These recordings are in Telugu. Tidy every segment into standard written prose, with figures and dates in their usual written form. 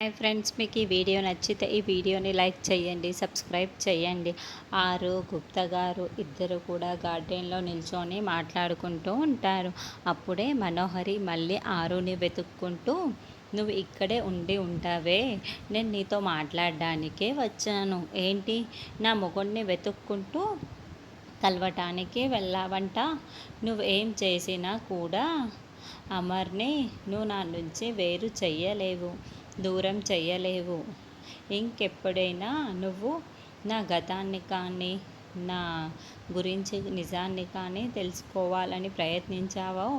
హాయ్ ఫ్రెండ్స్, మీకు ఈ వీడియో నచ్చితే ఈ వీడియోని లైక్ చేయండి, సబ్స్క్రైబ్ చేయండి. ఆరు గుప్తా గారు ఇద్దరు కూడా గార్డెన్లో నిల్చొని మాట్లాడుకుంటూ ఉంటారు. అప్పుడే మనోహరి మళ్ళీ ఆరుని వెతుక్కుంటూ, నువ్వు ఇక్కడే ఉండి ఉంటావే, నేను నీతో మాట్లాడడానికే వచ్చాను. ఏంటి, నా మొగుడిని వెతుక్కుంటూ కలవటానికి వెళ్ళావంట. నువ్వు ఏం చేసినా కూడా అమర్ని నువ్వు నా నుంచి వేరు చెయ్యలేవు, దూరం చెయ్యలేవు. ఇంకెప్పుడైనా నువ్వు నా గతాన్ని కానీ నా గురించి నిజాన్ని కానీ తెలుసుకోవాలని ప్రయత్నించావో,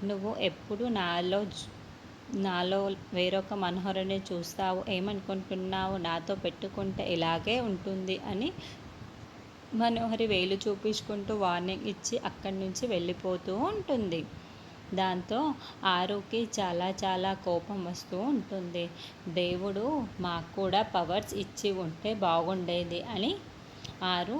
నువ్వు ఎప్పుడు నాలో వేరొక మనోహరిని చూస్తావు. ఏమనుకుంటున్నావు, నాతో పెట్టుకుంటే ఇలాగే ఉంటుంది అని మనోహరి వేలు చూపించుకుంటూ వార్నింగ్ ఇచ్చి అక్కడి నుంచి వెళ్ళిపోతూ ఉంటుంది. దాంతో ఆరుకి చాలా చాలా కోపం వస్తూ ఉంటుంది. దేవుడు మాకు కూడా పవర్స్ ఇచ్చి ఉంటే బాగుండేది అని ఆరు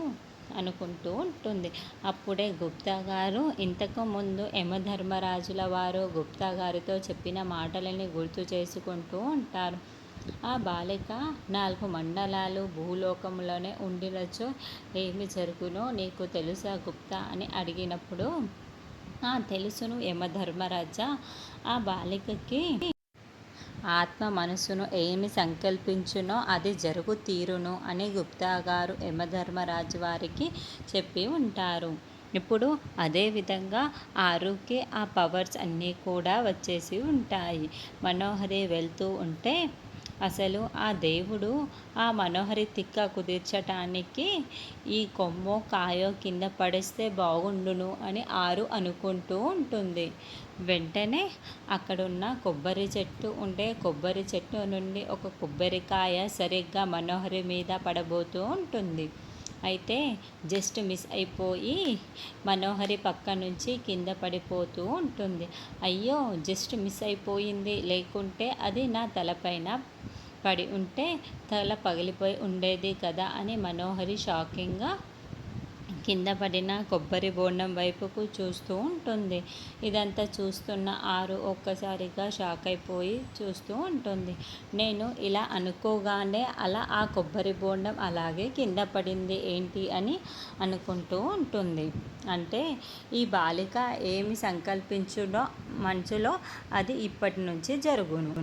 అనుకుంటూ ఉంటుంది. అప్పుడే గుప్తా గారు ఇంతకు ముందు యమధర్మరాజుల వారు గుప్తా గారితో చెప్పిన మాటలని గుర్తు చేసుకుంటూ ఉంటారు. ఆ బాలిక 4 మండలాలు భూలోకంలోనే ఉండినచో ఏమి జరుగునో నీకు తెలుసా గుప్తా అని అడిగినప్పుడు, తెలుసును యమధర్మరాజా, ఆ బాలికకి ఆత్మ మనసును ఏమి సంకల్పించునో అది జరుగు తీరును అని గుప్తా గారు యమధర్మరాజు వారికి చెప్పి ఉంటారు. ఇప్పుడు అదేవిధంగా ఆరుకి ఆ పవర్స్ అన్నీ కూడా వచ్చేసి ఉంటాయి. మనోహరి వెళ్తూ ఉంటే అసలు ఆ దేవుడు ఆ మనోహరి తిక్క కుదిర్చటానికి ఈ కొమ్మో కాయో కింద పడేస్తే బాగుండును అని ఆరు అనుకుంటూ ఉంటుంది. వెంటనే అక్కడున్న కొబ్బరి చెట్టు ఉంటే కొబ్బరి చెట్టు నుండి ఒక కొబ్బరికాయ సరిగ్గా మనోహరి మీద పడబోతూ ఉంటుంది. అయితే జస్ట్ మిస్ అయిపోయి మనోహరి పక్క నుంచి కింద పడిపోతూ ఉంటుంది. అయ్యో, జస్ట్ మిస్ అయిపోయింది, లేకుంటే అది నా తలపైన పడి ఉంటే తల పగిలిపోయి ఉండేది కదా అని మనోహరి షాకింగ్గా కింద పడిన కొబ్బరి బోండం వైపుకు చూస్తూ ఉంటుంది. ఇదంతా చూస్తున్న ఆరు ఒక్కసారిగా షాక్ అయిపోయి చూస్తూ ఉంటుంది. నేను ఇలా అనుకోగానే అలా ఆ కొబ్బరి బోండం అలాగే కింద పడింది ఏంటి అని అనుకుంటూ ఉంటుంది. అంటే ఈ బాలిక ఏమి సంకల్పించునో మనసులో అది ఇప్పటి నుంచి జరుగును.